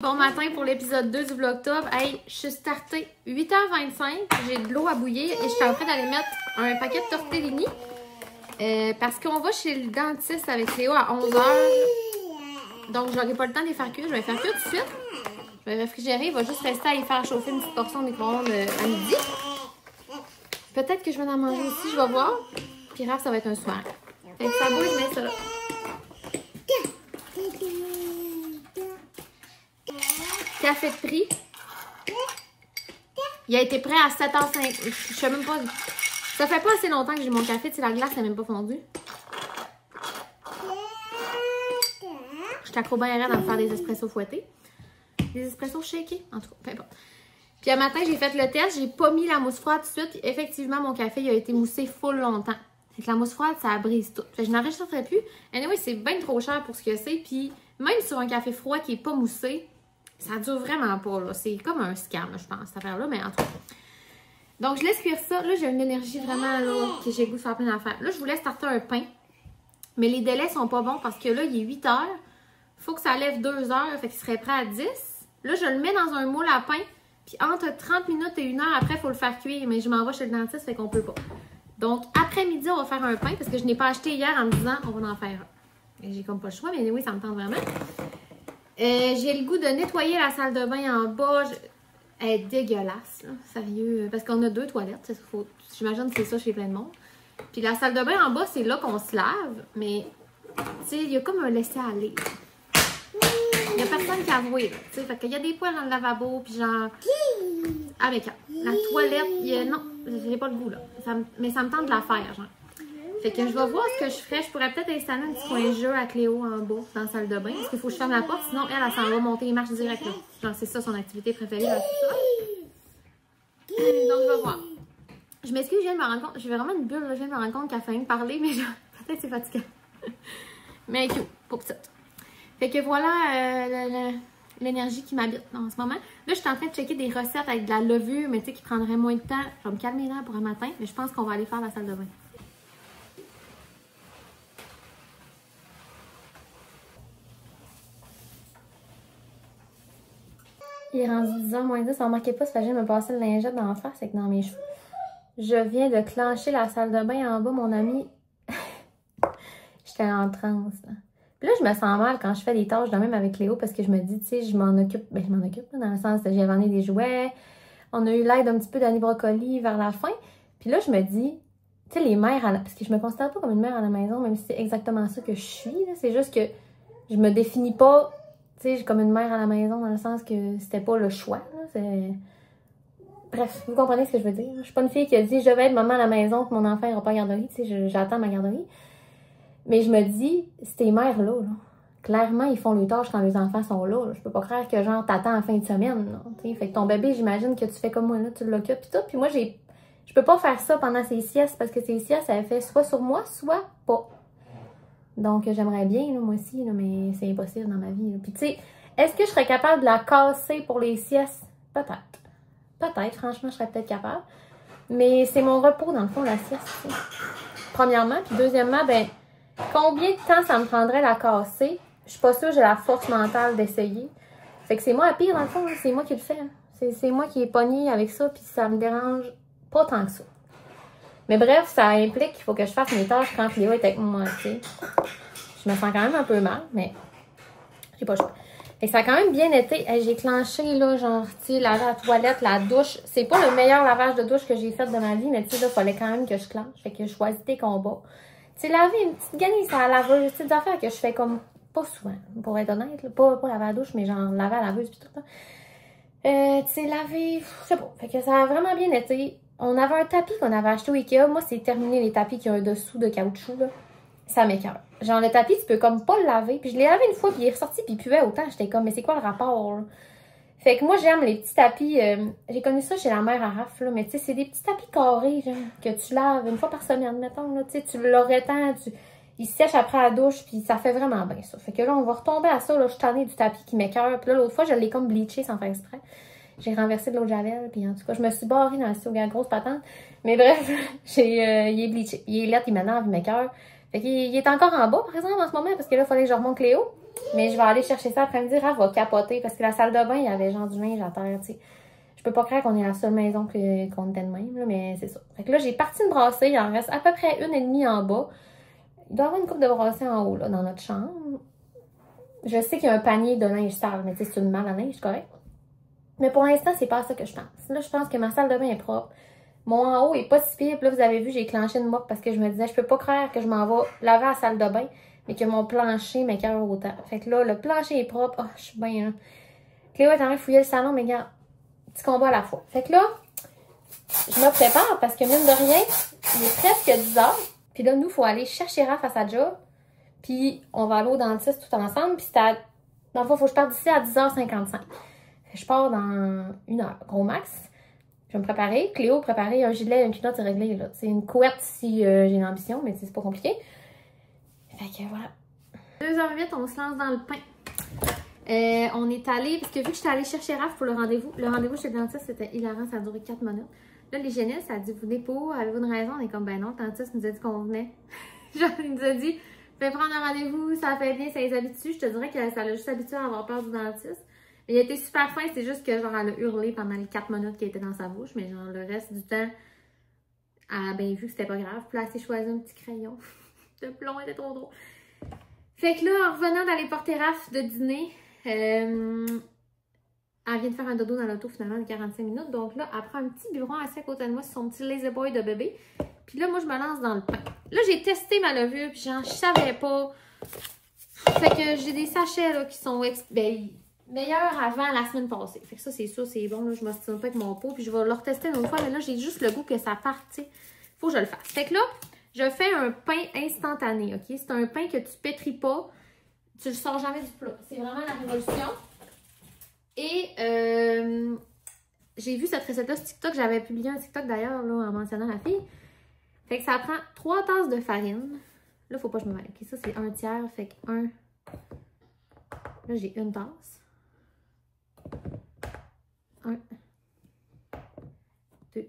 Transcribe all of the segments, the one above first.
Bon matin pour l'épisode 2 du Vlogtober. Hey, je suis startée 8h25. J'ai de l'eau à bouillir et je suis en train d'aller mettre un paquet de tortellini. Parce qu'on va chez le dentiste avec Léo à 11h. Donc, j'aurai pas le temps de les faire cuire. Je vais les faire cuire tout de suite. Je vais réfrigérer. Il va juste rester à y faire chauffer une petite portion au micro-ondes à midi. Peut-être que je vais en manger aussi. Je vais voir. Puis Raph, ça va être un soir. Fait que ça bouge, je mets ça là. Café de prix. Il a été prêt à 7h05. Je sais même pas. Ça fait pas assez longtemps que j'ai mon café. Tu sais, la glace n'est même pas fondue. Je t'accro bien raide à me faire des espressos fouettés. Des espressos shakés, en tout cas, peu importe. Puis un matin, j'ai fait le test. J'ai pas mis la mousse froide tout de suite. Effectivement, mon café il a été moussé full longtemps. Fait que la mousse froide, ça brise tout. Fait que je n'enregistrerai plus. Anyway, c'est bien trop cher pour ce que c'est. Puis même sur un café froid qui est pas moussé, ça dure vraiment pas, là. C'est comme un scam, je pense, cette affaire-là, mais en tout cas. Donc, je laisse cuire ça. Là, j'ai une énergie vraiment, là, que j'ai le goût de faire plein d'affaires. Là, je voulais starter un pain, mais les délais sont pas bons parce que là, il est 8h. Faut que ça lève 2h, fait qu'il serait prêt à 10. Là, je le mets dans un moule à pain, puis entre 30 minutes et 1 heure après, il faut le faire cuire, mais je m'en vais chez le dentiste, fait qu'on peut pas. Donc, après-midi, on va faire un pain parce que je n'ai pas acheté hier en me disant, on va en faire un. Et j'ai comme pas le choix, mais oui, ça me tente vraiment. J'ai le goût de nettoyer la salle de bain en bas. Elle est dégueulasse, là, sérieux. Parce qu'on a 2 toilettes. J'imagine que c'est ça chez plein de monde. Puis la salle de bain en bas, c'est là qu'on se lave. Mais, tu sais, il y a comme un laisser-aller. Il n'y a personne qui a avoué. Fait qu'il y a des poils dans le lavabo. Puis genre. Avec la toilette, non, j'ai pas le goût, là. Mais ça me tente de la faire, genre. Fait que je vais voir ce que je ferais. Je pourrais peut-être installer un petit coin jeu à Cléo en bas, dans la salle de bain. Parce qu'il faut que je ferme la porte, sinon elle s'en va monter les marches direct là. Genre, c'est ça son activité préférée. Là, donc, je vais voir. Je m'excuse, je viens de me rendre compte. J'ai vraiment une bulle, là. Je viens de me rendre compte qu'elle fait rien que parler, mais genre, peut-être c'est fatigant. Mais cute, pas petite. Fait que voilà l'énergie qui m'habite en ce moment. Là, je suis en train de checker des recettes avec de la levure, mais tu sais, qui prendrait moins de temps. Je vais me calmer là pour un matin, mais je pense qu'on va aller faire la salle de bain. Il est rendu 10h moins 10, remarquez pas, ça fait que je viens de me passer le lingette dans la face, c'est que dans mes cheveux. Je viens de clencher la salle de bain en bas, mon ami. J'étais en transe, là. Puis là, je me sens mal quand je fais des tâches de même avec Léo parce que je me dis, tu sais, je m'en occupe, là, dans le sens que j'ai vendu des jouets. On a eu l'aide un petit peu d'Annie Brocoli vers la fin. Puis là, je me dis, tu sais, les mères, parce que je me considère pas comme une mère à la maison, même si c'est exactement ça que je suis, là. C'est juste que je me définis pas, tu sais, comme une mère à la maison dans le sens que c'était pas le choix, là. Bref, vous comprenez ce que je veux dire. Je suis pas une fille qui a dit, je vais être maman à la maison, que mon enfant n'ira pas à la garderie, tu sais, j'attends ma garderie. Mais je me dis, ces mères-là, là, clairement, ils font les tâches quand les enfants sont là. Je peux pas croire que, genre, t'attends en fin de semaine. Là, fait que ton bébé, j'imagine que tu fais comme moi, là, tu l'occupes et tout. Puis moi, je peux pas faire ça pendant ses siestes parce que ses siestes, elle fait soit sur moi, soit pas. Donc, j'aimerais bien, là, moi aussi, là, mais c'est impossible dans ma vie. Là. Puis, tu sais, est-ce que je serais capable de la casser pour les siestes? Peut-être. Peut-être, franchement, je serais peut-être capable. Mais c'est mon repos, dans le fond, la sieste. T'sais. Premièrement. Puis, deuxièmement, ben, combien de temps ça me prendrait la casser? Je suis pas sûre que j'ai la force mentale d'essayer. Fait que c'est moi la pire, dans le fond. C'est moi qui le fais. Hein. C'est moi qui est pognée avec ça, puis ça me dérange pas tant que ça. Mais bref, ça implique qu'il faut que je fasse mes tâches quand Léo est avec moi, tu sais. Je me sens quand même un peu mal, mais j'ai pas le choix. Et ça a quand même bien été. J'ai clenché, là, genre, tu sais, laver la toilette, la douche. C'est pas le meilleur lavage de douche que j'ai fait de ma vie, mais tu sais, là, il fallait quand même que je clenche. Fait que je choisis tes combats. Tu sais, laver une petite ganise à la laveuse, c'est des affaires que je fais comme pas souvent, pour être honnête. Là. Pas laver la douche, mais genre laver à la laveuse pis tout, là. Tu sais, laver, je sais pas. Fait que ça a vraiment bien été. On avait un tapis qu'on avait acheté au Ikea. Moi, c'est terminé les tapis qui ont un dessous de caoutchouc, là. Ça m'écoeure. Genre, le tapis, tu peux comme pas le laver. Puis je l'ai lavé une fois, puis il est ressorti, puis il puait autant. J'étais comme, mais c'est quoi le rapport, là? Fait que moi, j'aime les petits tapis. J'ai connu ça chez la mère à Raph, là. Mais tu sais, c'est des petits tapis carrés, genre, que tu laves une fois par semaine, mettons, là. Tu sais, tu l'aurais tant, il sèche après la douche, puis ça fait vraiment bien, ça. Fait que là, on va retomber à ça, là. Je suis tannée du tapis qui m'écoeure. Puis là, l'autre fois, je l'ai comme bleaché sans faire exprès. J'ai renversé de l'eau de javel, puis en tout cas, je me suis barrée dans la grosse patente. Mais bref, il est bleaché. Il est lettre, il m'énerve, il m'écoeure. Fait qu'il est encore en bas, par exemple, en ce moment, parce que là, il fallait que je remonte Léo. Mais je vais aller chercher ça après-midi. Raph va capoter parce que la salle de bain, il y avait genre du linge à terre, tu sais. Je peux pas croire qu'on est la seule maison qu'on était de même, là, mais c'est ça. Fait que là, j'ai parti de brasser. Il en reste à peu près 1,5 en bas. Il doit y avoir une coupe de brassée en haut, là, dans notre chambre. Je sais qu'il y a un panier de linge sale, mais tu sais, c'est une malle à linge, c'est correct. Mais pour l'instant, c'est pas ça que je pense. Là, je pense que ma salle de bain est propre. Mon en haut est pas si pire. Puis là, vous avez vu, j'ai clenché une mop parce que je me disais, je peux pas croire que je m'en vais laver à la salle de bain, mais que mon plancher m'écoeure autant. Fait que là, le plancher est propre. Oh, je suis bien, là. Cléo est en train de fouiller le salon, mais regarde, petit combat à la fois. Fait que là, je me prépare parce que mine de rien, il est presque 10 h. Puis là, nous, il faut aller chercher Raph à sa job. Puis on va aller au dentiste tout ensemble. Puis c'est à... Dans le fond, il faut que je parte d'ici à 10h55. Je pars dans 1 heure, gros max. Je vais me préparer. Cléo, préparer un gilet, une culotte réglée, là. C'est une couette si j'ai une ambition, mais c'est pas compliqué. Fait que voilà. 2h08, on se lance dans le pain. On est allé, parce que vu que j'étais allée chercher Raph pour le rendez-vous chez le dentiste, c'était hilarant, ça a duré 4 minutes. Là, l'hygiéniste a dit, vous venez pas, avez-vous une raison? On est comme, ben non, le dentiste nous a dit qu'on venait. Genre, il nous a dit, fais prendre un rendez-vous, ça fait bien, ça les habitue. Je te dirais que ça l'a juste habitué à avoir peur du dentiste. Mais il a été super fin, c'est juste que genre, elle a hurlé pendant les 4 minutes qu'il était dans sa bouche, mais genre, le reste du temps, elle a bien vu que c'était pas grave. Puis là, elle s'est choisi un petit crayon. Le plomb était trop drôle. Fait que là, en revenant d'aller porter Raph de dîner, elle vient de faire un dodo dans l'auto finalement de 45 minutes. Donc là, elle prend un petit biberon assis à côté de moi sur son petit lazy boy de bébé. Puis là, moi, je me lance dans le pain. Là, j'ai testé ma levure, puis genre, je savais pas. Fait que j'ai des sachets là qui sont meilleurs avant la semaine passée. Fait que ça, c'est sûr, c'est bon. Là, je m'ostine pas avec mon pot, puis je vais le retester une autre fois. Mais là, j'ai juste le goût que ça parte, tu sais. Faut que je le fasse. Fait que là, je fais un pain instantané, OK? C'est un pain que tu pétris pas. Tu le sors jamais du plat. C'est vraiment la révolution. Et j'ai vu cette recette-là sur TikTok. J'avais publié un TikTok d'ailleurs là en mentionnant la fille. Fait que ça prend 3 tasses de farine. Là, faut pas que je me mêle. OK, ça, c'est 1/3. Fait que 1... Là, j'ai 1 tasse. 1, 2,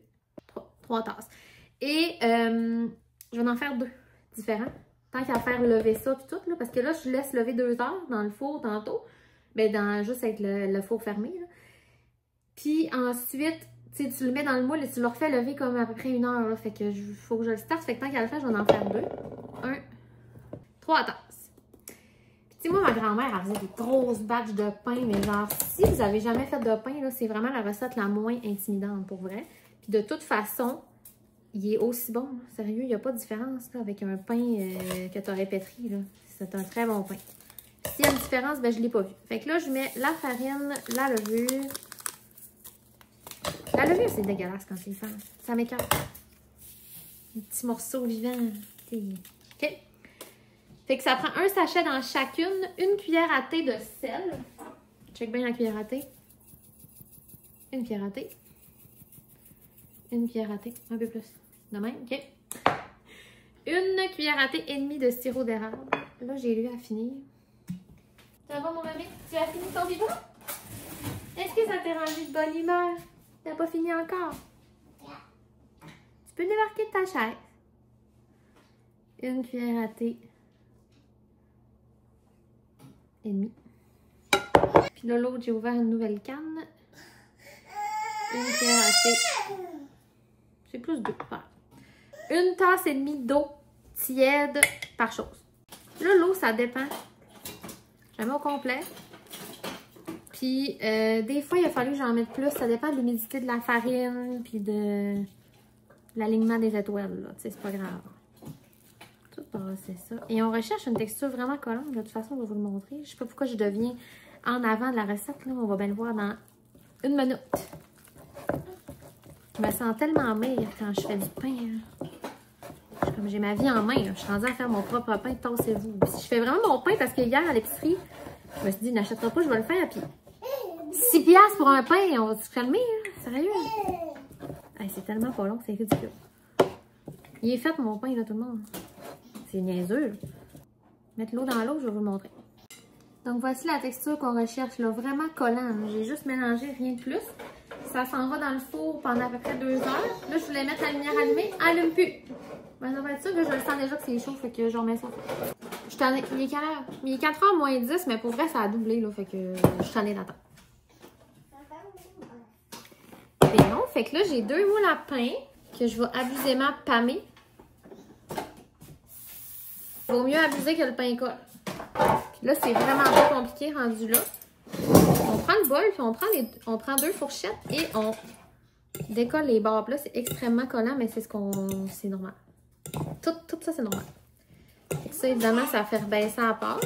3 tasses. Et je vais en faire 2 différents. Tant qu'à faire lever ça puis tout, là, parce que là, je laisse lever 2 heures dans le four tantôt. Ben, juste avec le four fermé. Là. Puis ensuite, tu le mets dans le moule et tu le refais lever comme à peu près 1 heure. Là, fait que faut que je le starte. Fait que tant qu'à le faire, je vais en faire 2. 1, 3 tasses. Puis tu sais, moi, ma grand-mère, elle faisait des grosses batches de pain. Mais genre, si vous avez jamais fait de pain, là, c'est vraiment la recette la moins intimidante pour vrai. Puis de toute façon, il est aussi bon. Là. Sérieux, il n'y a pas de différence là, avec un pain que tu aurais pétri. C'est un très bon pain. S'il y a une différence, ben je ne l'ai pas vu. Fait que là, je mets la farine, la levure. La levure, c'est dégueulasse quand c'est fait. Ça m'écarte. Un petit morceau vivant. OK. Fait que ça prend un sachet dans chacune. 1 cuillère à thé de sel. Check bien la cuillère à thé. 1 cuillère à thé. 1 cuillère à thé. Un peu plus. De même, OK. 1 cuillère à thé et demie de sirop d'érable. Là, j'ai lu à finir. Ça va, mon bébé? Tu as fini ton biberon? Est-ce que ça t'est rendu de bonne humeur? T'as pas fini encore? Tu peux débarquer de ta chaise. 1 cuillère à thé et demie. Puis là, l'autre, j'ai ouvert une nouvelle canne. 1 cuillère à thé. C'est plus 2. Voilà. 1 tasse et demie d'eau tiède par chose. Là, l'eau, ça dépend. Jamais au complet. Puis, des fois, il a fallu que j'en mette plus. Ça dépend de l'humidité de la farine, puis de l'alignement des étoiles, là. Tu sais, c'est pas grave. Tout c'est ça. Et on recherche une texture vraiment collante. De toute façon, on va vous le montrer. Je sais pas pourquoi je deviens en avant de la recette, là. On va bien le voir dans 1 minute. Je me sens tellement meilleure quand je fais du pain, hein. Comme j'ai ma vie en main, là. Je suis rendue à faire mon propre pain, tassez-vous. Je fais vraiment mon pain parce que hier à l'épicerie, je me suis dit, n'achètera pas, je vais le faire. Puis 6 piastres pour un pain, on va se calmer, hein? Sérieux? Hey, c'est tellement pas long, c'est ridicule. Il est fait mon pain, là, tout le monde. C'est niaiseux. Mettre l'eau dans l'eau, je vais vous le montrer. Donc voici la texture qu'on recherche, là, vraiment collant. J'ai juste mélangé, rien de plus. Ça s'en va dans le four pendant à peu près 2 heures. Là, je voulais mettre la lumière allumée. Allume plus. Ben, ça va être sûr que je le sens déjà que c'est chaud, fait que je remets ça. Je tannée. Il est quelle heure? Il est 4h moins 10, mais pour vrai, ça a doublé, là. Fait que je suis tannée d'attendre. Et non, fait que là, j'ai 2 moules à pain que je vais abusément pâmer. Vaut mieux abuser que le pain colle. Puis là, c'est vraiment pas compliqué rendu là. On prend le bol, puis on prend 2 fourchettes et on décolle les bords. Puis là, c'est extrêmement collant, mais c'est c'est normal. Tout ça, c'est normal. Fait que ça, évidemment, ça va faire baisser à part.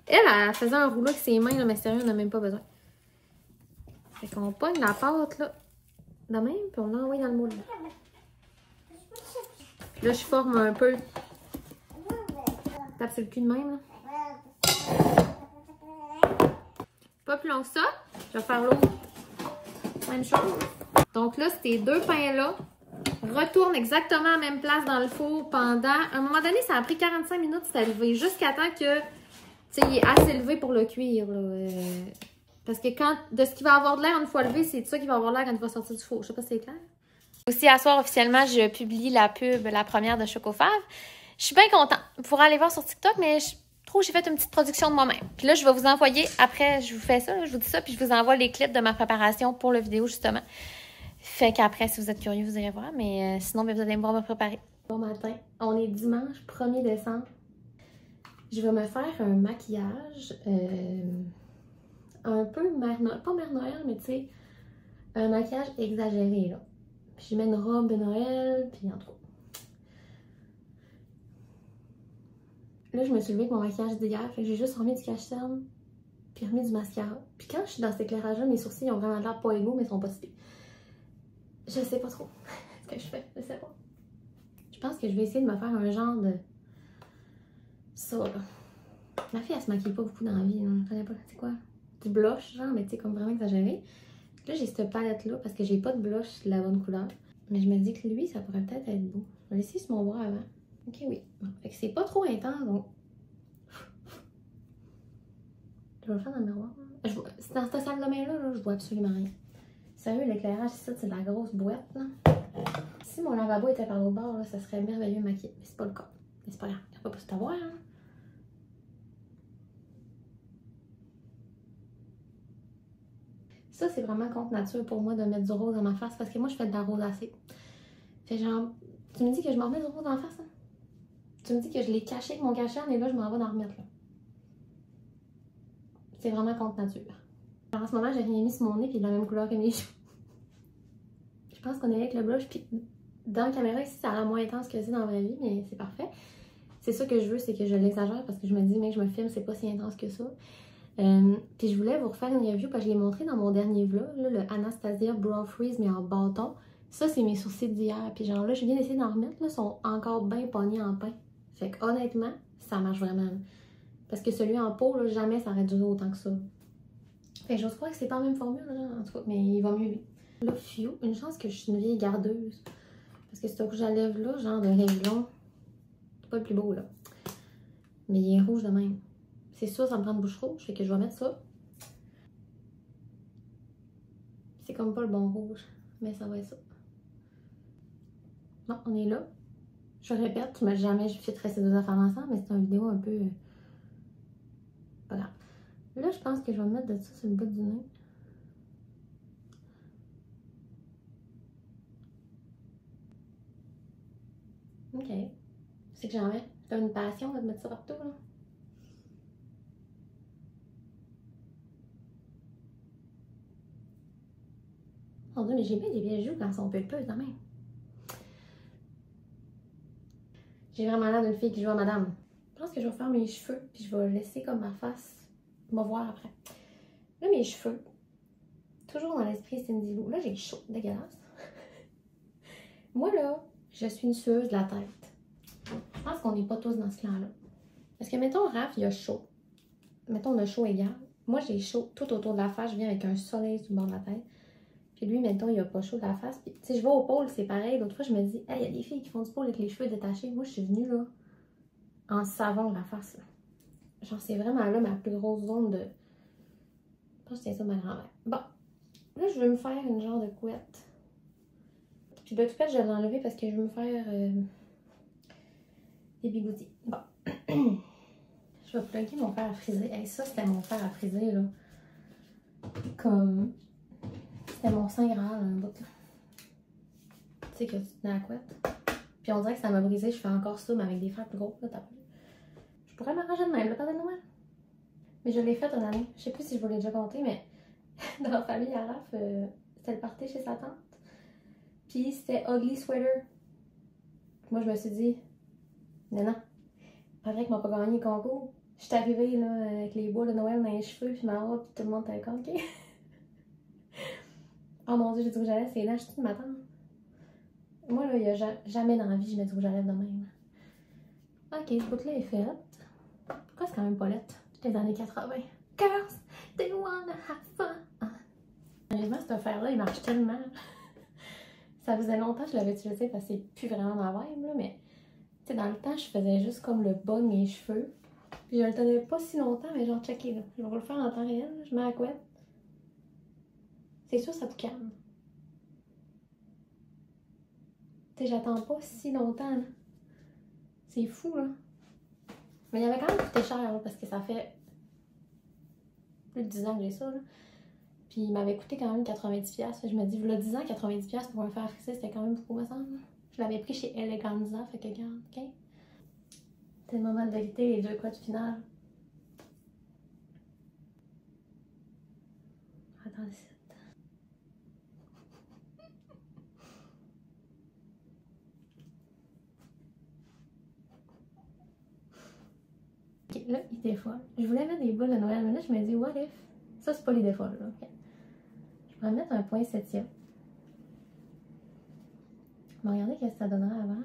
Elle faisait un rouleau avec ses mains, là, mais sérieux, on n'a même pas besoin. Fait qu'on pogne la pâte, là, de même, puis on l'envoie dans le moule. Puis là, je forme un peu. Tape sur le cul de même, là. Pas plus long que ça. Je vais faire l'autre. Même chose. Donc là, ces 2 pains-là retournent exactement à la même place dans le four pendant... À un moment donné, ça a pris 45 minutes, c'est élevé, jusqu'à temps que... Tu sais, il est assez élevé pour le cuire, là. Parce que quand... De ce qui va avoir de l'air une fois levé, c'est de ça qui va avoir de l'air quand il va sortir du four. Je sais pas si c'est clair. Aussi, à soir, officiellement, je publie la pub, la première de Chocofave. Je suis bien contente. Vous pourrez aller voir sur TikTok, mais j'ai fait une petite production de moi-même. Puis là, je vais vous envoyer, après, je vous fais ça, là, je vous dis ça, puis je vous envoie les clips de ma préparation pour la vidéo, justement. Fait qu'après, si vous êtes curieux, vous irez voir. Mais sinon, vous allez me voir me préparer. Bon matin, on est dimanche 1er décembre. Je vais me faire un maquillage un peu mère Noël, pas mère Noël, mais tu sais, un maquillage exagéré, là. Puis je mets une robe de Noël, puis en tout cas. Là, je me suis levée avec mon maquillage d'hier, fait que j'ai juste remis du cache-cerne, puis remis du mascara. Puis quand je suis dans cet éclairage-là, mes sourcils ont vraiment l'air pas égaux, mais ils sont pas si pires. Je sais pas trop ce que je fais, je sais pas. Je pense que je vais essayer de me faire un genre de... ça, là. Ma fille, elle se maquille pas beaucoup dans la vie, hein. Je connais pas, c'est quoi? Du blush, genre, mais tu sais, comme vraiment exagéré. Là, j'ai cette palette-là, parce que j'ai pas de blush de la bonne couleur. Mais je me dis que lui, ça pourrait peut-être être beau. Je vais l'essayer sur mon bras avant. Ok, oui. Bon, fait que c'est pas trop intense, donc... Je vais le faire dans le miroir. Dans cette salle de bain-là, je vois absolument rien. Sérieux, l'éclairage ici, c'est de la grosse boîte, là. Si mon lavabo était par l'autre bord, là, ça serait merveilleux maquillé. Mais c'est pas le cas. Mais c'est pas grave. Il n'y a pas plus à voir, hein. Ça, c'est vraiment contre nature pour moi de mettre du rose dans ma face parce que moi, je fais de la rosacée. Fait genre, tu me dis que je m'en remets du rose dans la face, hein? Tu me dis que je l'ai caché avec mon cache-cerne et là, je m'en vais en remettre, là. C'est vraiment contre nature. Alors, en ce moment, j'ai rien mis sur mon nez puis de la même couleur que mes cheveux. Je pense qu'on est avec le blush puis dans la caméra ici, ça a l'air moins intense que c'est dans la vraie vie, mais c'est parfait. C'est ça que je veux, c'est que je l'exagère parce que je me dis, mec, je me filme, c'est pas si intense que ça. Puis je voulais vous refaire une review parce que je l'ai montré dans mon dernier vlog, là, le Anastasia Brow Freeze mais en bâton. Ça, c'est mes sourcils d'hier. Puis genre là, je viens d'essayer d'en remettre, là, sont encore bien pognés en pain. Fait que honnêtement, ça marche vraiment. Parce que celui en peau, là, jamais ça aurait duré autant que ça. Fait que j'ose croire que c'est pas la même formule, là, en tout cas, mais il va mieux lui. Là, Fio, une chance que je suis une vieille gardeuse. Parce que ce rouge à lèvres là, genre de Revlon, c'est pas le plus beau, là. Mais il est rouge de même. C'est sûr, ça me prend une bouche rouge, fait que je vais mettre ça. C'est comme pas le bon rouge, mais ça va être ça. Bon, on est là. Je répète, mais jamais je filtrerai ces 2 affaires ensemble, mais c'est une vidéo un peu... pas grave. Là, je pense que je vais mettre de ça sur le bout du nez. Ok. C'est que j'en mets. T'as une passion de mettre ça partout, là. Mon Dieu, mais j'ai bien des vieilles joues quand elles sont pulpeuses, quand même. J'ai vraiment l'air d'une fille qui joue à madame. Je pense que je vais faire mes cheveux, puis je vais laisser comme ma face. On va voir après. Là, mes cheveux. Toujours dans l'esprit Cindy Lou. Là, j'ai chaud, dégueulasse. Moi, là, je suis une sueuse de la tête. Je pense qu'on n'est pas tous dans ce clan-là. Parce que, mettons, Raph, il a chaud. Mettons, on a chaud égal. Moi, j'ai chaud tout autour de la face. Je viens avec un soleil sur le bord de la tête. Puis lui, mettons, il a pas chaud de la face. Puis, tu sais, je vais au pôle, c'est pareil. L'autre fois, je me dis, hey, il y a des filles qui font du pôle avec les cheveux détachés. Moi, je suis venue, là, en savon de la face, là. Genre, c'est vraiment là ma plus grosse zone de... Je pense que c'est ça ma grand-mère. Bon. Là, je vais me faire une genre de couette. Puis de tout fait, je vais l'enlever parce que je veux me faire des bigoudis. Bon. Je vais plugger mon fer à friser. Hey, ça, c'était mon fer à friser, là. Comme... C'était mon saint graal, un bout, là. Tu sais, que tu tenais à la couette. Puis on dirait que ça m'a brisé. Je fais encore ça, mais avec des fers plus gros, là, t'as vu. Je pourrais m'arranger de même, le Père de Noël. Mais je l'ai fait une année. Je sais plus si je vous l'ai déjà compté, mais dans la famille à Raph, c'était le party chez sa tante. Puis c'était Ugly Sweater. Moi, je me suis dit, non, pas vrai qu'ils m'ont pas gagné le concours. Je suis arrivée là, avec les bois de Noël dans les cheveux, puis ma robe, puis tout le monde était comme, ok. Oh mon dieu, j'ai du rouge à lèvres, c'est là, je suis de ma tante. Moi, là, il y a jamais dans la vie, je mets du rouge à lèvres de même. Ok, ce bout-là est fait. Pourquoi c'est quand même pas lettre? Les années 80. Girls, they wanna have fun. Honnêtement, cette affaire-là, il marche tellement. Ça faisait longtemps que je l'avais utilisé parce que c'est plus vraiment ma vibe, là, mais tu sais, dans le temps, je faisais juste comme le bas de mes cheveux. Puis je le tenais pas si longtemps, mais genre, checké, là. Je vais vous le faire en temps réel, là. Je mets la couette. C'est sûr, ça te calme. Tu sais, j'attends pas si longtemps, là. C'est fou, là. Mais il avait quand même coûté cher, là, parce que ça fait plus de 10 ans que j'ai ça, là. Puis il m'avait coûté quand même 90$. Je me dis, voilà 10 ans, 90$ pour un fer à frisser, c'était quand même beaucoup, me semble. Je l'avais pris chez Eleganza, fait que regarde, ok? C'est le moment de vérité, les deux couettes finales. Attends ici. Ok, là, il défoile. Je voulais mettre des boules de Noël, mais là, je me dis, what if? Ça, c'est pas les défauts, là, ok? Je vais mettre un point septième. Je vais regarder ce que ça donnerait avant.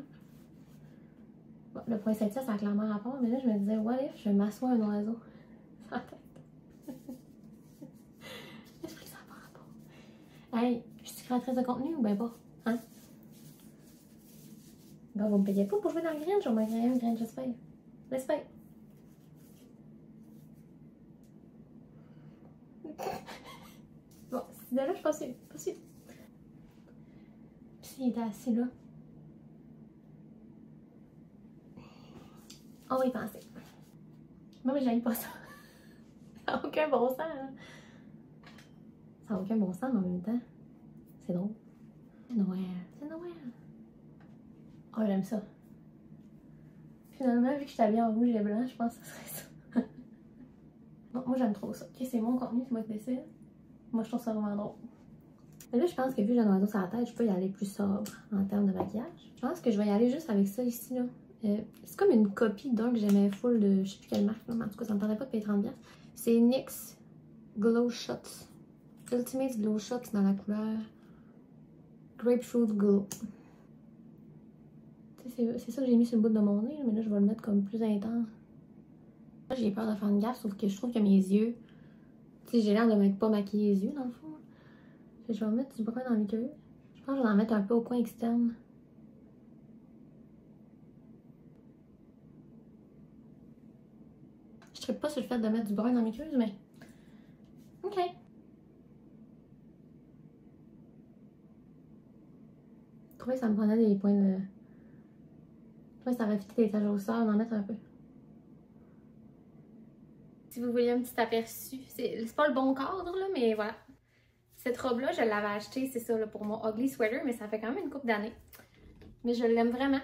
Bon, le point septième, ça a clairement rapport, mais là, je me disais, what if je m'assois un oiseau sur la tête? Est-ce que ça n'a pas rapport? Hey, je suis créatrice de contenu ou ben pas? Hein? Ben, vous me payez pas pour jouer dans le Grinch, je vais me créer un Grinch, j'espère. J'espère. Bon, de là, je suis pas sûre. Pas sûre. Puis s'il était assis là. On va y penser. Moi, mais j'aime pas ça. Ça n'a aucun bon sens, hein. Ça n'a aucun bon sens, mais en même temps, c'est drôle. C'est Noël. C'est Noël. Oh, j'aime ça. Finalement, vu que je suis habillée en rouge et blanc, je pense que ce serait ça. Bon, moi, j'aime trop ça. Ok, c'est mon contenu, c'est moi qui décide. Moi, je trouve ça vraiment drôle. Mais là, je pense que vu que j'ai un oiseau sur la tête, je peux y aller plus sobre en termes de maquillage. Je pense que je vais y aller juste avec ça ici, là. C'est comme une copie d'un que j'aimais full de je sais plus quelle marque, là, mais en tout cas, ça me tentait pas de payer 30$. C'est NYX Glow Shots. Ultimate Glow Shots dans la couleur Grapefruit Glow. C'est ça que j'ai mis sur le bout de mon nez, mais là, je vais le mettre comme plus intense. Là, j'ai peur de faire une gaffe, sauf que je trouve que mes yeux... Tu sais, j'ai l'air de m'être pas maquillé les yeux, dans le fond. Je vais mettre du brun dans le cœur. Je pense que je vais en mettre un peu au coin externe. Je ne pas sur le fait de mettre du brun dans mes queues, mais... Ok. Je trouvais que ça me prenait des points de... Je trouvais que ça aurait fité des taches au sort, d'en mettre un peu. Si vous voyez un petit aperçu, c'est pas le bon cadre, là, mais voilà. Cette robe-là, je l'avais achetée, c'est ça, là, pour mon Ugly Sweater, mais ça fait quand même une couple d'années. Mais je l'aime vraiment.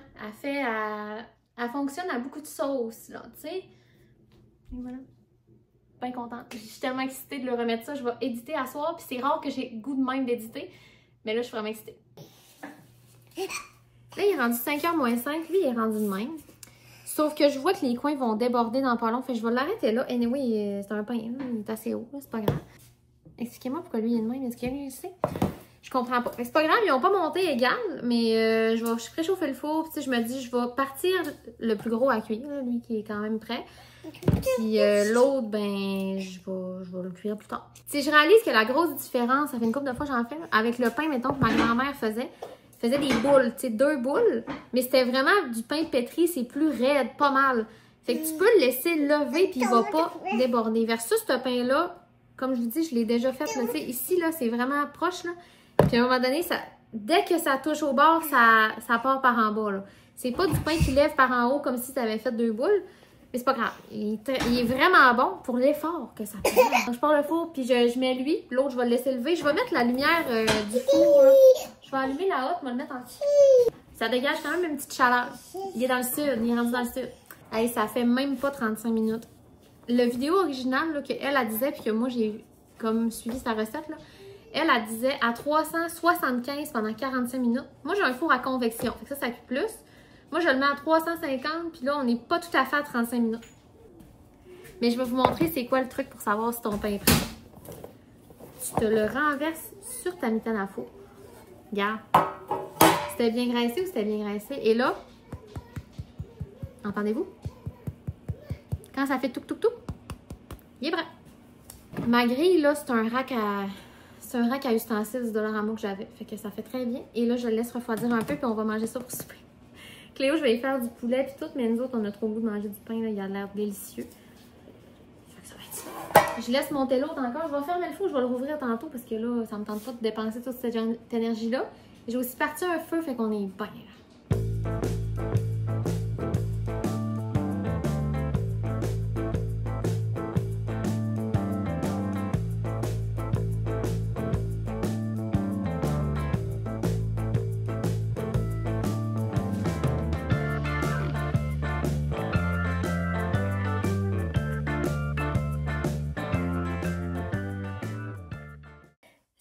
Elle fonctionne à beaucoup de sauces, là, tu sais. Et voilà. Bien contente. Je suis tellement excitée de le remettre ça. Je vais éditer à soir, puis c'est rare que j'ai le goût de même d'éditer. Mais là, je suis vraiment excitée. Là, il est rendu 5h moins 5. Lui, il est rendu de même. Sauf que je vois que les coins vont déborder dans pas long. Fait que je vais l'arrêter là. Anyway, c'est un pain, hein. Il est assez haut, c'est pas grave. Expliquez-moi pourquoi lui, il est de même. Est-ce qu'il y a sait? Je comprends pas. C'est pas grave, ils n'ont pas monté égal, mais je vais préchauffer le four. Tu sais, je me dis, je vais partir le plus gros à cuire, là, lui qui est quand même prêt. Puis l'autre, ben, je vais le cuire plus tard. Tu sais, je réalise que la grosse différence, ça fait une couple de fois que j'en fais, là, avec le pain, mettons, que ma grand-mère faisait des boules, tu sais, 2 boules, mais c'était vraiment du pain pétri, c'est plus raide, pas mal. Fait que tu peux le laisser lever, puis il va pas déborder. Versus ce pain-là, comme je vous dis, je l'ai déjà fait, là, tu sais, ici, là, c'est vraiment proche, là. Puis à un moment donné, ça, dès que ça touche au bord, ça part par en bas, là. C'est pas du pain qui lève par en haut comme si tu avais fait 2 boules. Mais c'est pas grave. Il est vraiment bon pour l'effort que ça fait. Donc, je pars le four, puis je mets lui. L'autre, je vais le laisser lever. Je vais mettre la lumière du four. Là. Je vais allumer la haute, je vais le mettre en dessous. Ça dégage quand même une petite chaleur. Il est dans le sud. Il est rendu dans le sud. Hey, ça fait même pas 35 minutes. La vidéo originale qu'elle disait, puis que moi, j'ai comme suivi sa recette, là, elle disait à 375 pendant 45 minutes. Moi, j'ai un four à convection. Fait que ça cuit plus. Moi, je le mets à 350, puis là, on n'est pas tout à fait à 35 minutes. Mais je vais vous montrer c'est quoi le truc pour savoir si ton pain est prêt. Tu te le renverses sur ta mitaine à four. Regarde. C'était bien graissé ou c'était bien graissé? Et là, entendez-vous? Quand ça fait touc-touc-touc, il est prêt. Ma grille, là, c'est un rack à ustensiles Dollarama que j'avais. Fait que ça fait très bien. Et là, je le laisse refroidir un peu, puis on va manger ça pour souper. Cléo, je vais y faire du poulet puis tout, mais nous autres, on a trop le goût de manger du pain, là. Il a l'air délicieux. Fait que ça va être ça. Je laisse monter l'autre encore. Je vais fermer le four, je vais le rouvrir tantôt parce que là, ça me tente pas de dépenser toute cette énergie-là. J'ai aussi parti un feu, fait qu'on est bien là.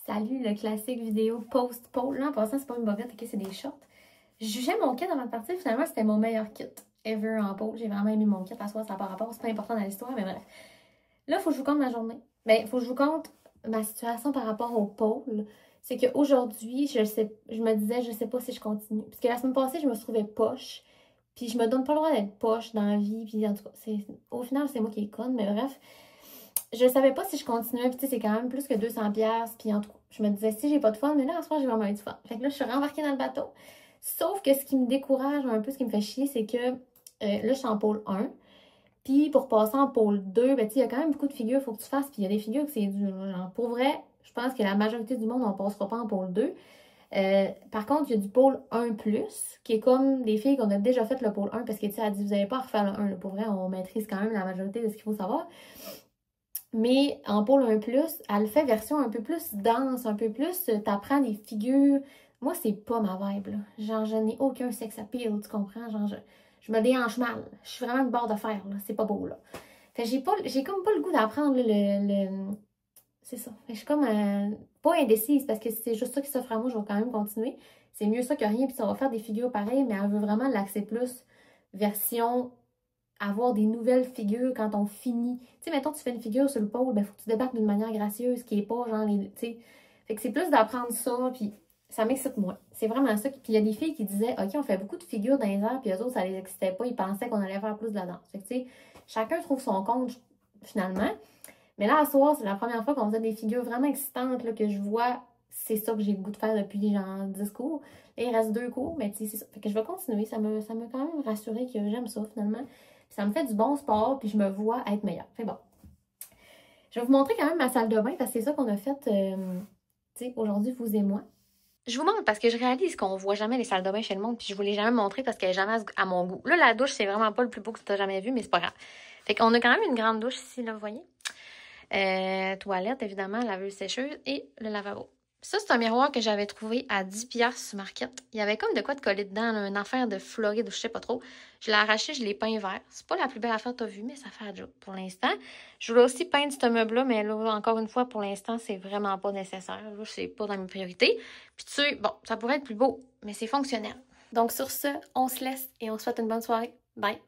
Salut, le classique vidéo post-pole. Là, en passant, c'est pas une bobette, ok, c'est des shorts. Je jugeais mon kit avant de partir. Finalement, c'était mon meilleur kit ever en pole. J'ai vraiment aimé mon kit. À soi, ça n'a pas rapport. C'est pas important dans l'histoire, mais bref. Là, il faut que je vous compte ma journée. Ben, il faut que je vous compte ma situation par rapport au pole. C'est qu'aujourd'hui, je me disais, je sais pas si je continue. Parce que la semaine passée, je me trouvais poche. Puis je me donne pas le droit d'être poche dans la vie. Puis en tout cas, au final, c'est moi qui est conne, mais bref. Je savais pas si je continuais, puis tu sais, c'est quand même plus que 200$, puis en tout cas, je me disais, si j'ai pas de fun, mais là, en ce moment, j'ai vraiment eu du fun. Fait que là, je suis rembarquée dans le bateau. Sauf que ce qui me décourage un peu, ce qui me fait chier, c'est que là, je suis en pôle 1, puis pour passer en pôle 2, ben tu sais, il y a quand même beaucoup de figures qu'il faut que tu fasses, puis il y a des figures que c'est dur. Genre, pour vrai, je pense que la majorité du monde, on passera pas en pôle 2. Par contre, il y a du pôle 1+, qui est comme des filles qu'on a déjà fait le pôle 1, parce que tu sais, elle dit, vous n'allez pas refaire le 1. Là. Pour vrai, on maîtrise quand même la majorité de ce qu'il faut savoir. Mais en pôle 1+, elle fait version un peu plus dense, un peu plus, t'apprends des figures. Moi, c'est pas ma vibe, là. Genre, je n'ai aucun sex appeal, tu comprends? Genre, je me déhanche mal. Je suis vraiment de bord de fer, là. C'est pas beau, là. Fait que j'ai comme pas le goût d'apprendre, c'est ça. Fait que je suis comme pas indécise, parce que si c'est juste ça qui s'offre à moi, je vais quand même continuer. C'est mieux ça que rien, puis ça va faire des figures pareilles, mais elle veut vraiment l'accès plus version... avoir des nouvelles figures quand on finit. Tu sais, mettons, tu fais une figure sur le pôle, ben, faut que tu débarques d'une manière gracieuse, qui est pas genre les. Tu sais. Fait que c'est plus d'apprendre ça, puis ça m'excite moins. C'est vraiment ça. Puis il y a des filles qui disaient, OK, on fait beaucoup de figures dans les airs, puis eux autres, ça les excitait pas, ils pensaient qu'on allait faire plus de la danse. Fait que, tu sais, chacun trouve son compte, finalement. Mais là, à soir, c'est la première fois qu'on faisait des figures vraiment excitantes, là, que je vois, c'est ça que j'ai le goût de faire depuis genre 10 cours. Et il reste 2 cours, mais tu sais, c'est ça. Fait que je vais continuer. Ça m'a quand même rassuré que j'aime ça, finalement. Puis ça me fait du bon sport, puis je me vois être meilleure. Fait bon. Je vais vous montrer quand même ma salle de bain, parce que c'est ça qu'on a fait, tu sais, aujourd'hui, vous et moi. Je vous montre parce que je réalise qu'on voit jamais les salles de bain chez le monde, puis je vous l'ai jamais montré parce qu'elle est jamais à mon goût. Là, la douche, c'est vraiment pas le plus beau que tu as jamais vu, mais c'est pas grave. Fait qu'on a quand même une grande douche ici, là, vous voyez. Toilette, évidemment, laveuse sécheuse et le lavabo. Ça, c'est un miroir que j'avais trouvé à 10$ sur Market. Il y avait comme de quoi de coller dedans, là, une affaire de Floride ou je sais pas trop. Je l'ai arraché, je l'ai peint vert. C'est pas la plus belle affaire que tu as vue, mais ça fait un job pour l'instant. Je voulais aussi peindre ce meuble-là, mais là, encore une fois, pour l'instant, c'est vraiment pas nécessaire. Là, c'est pas dans mes priorités. Puis tu sais, bon, ça pourrait être plus beau, mais c'est fonctionnel. Donc sur ce, on se laisse et on se souhaite une bonne soirée. Bye!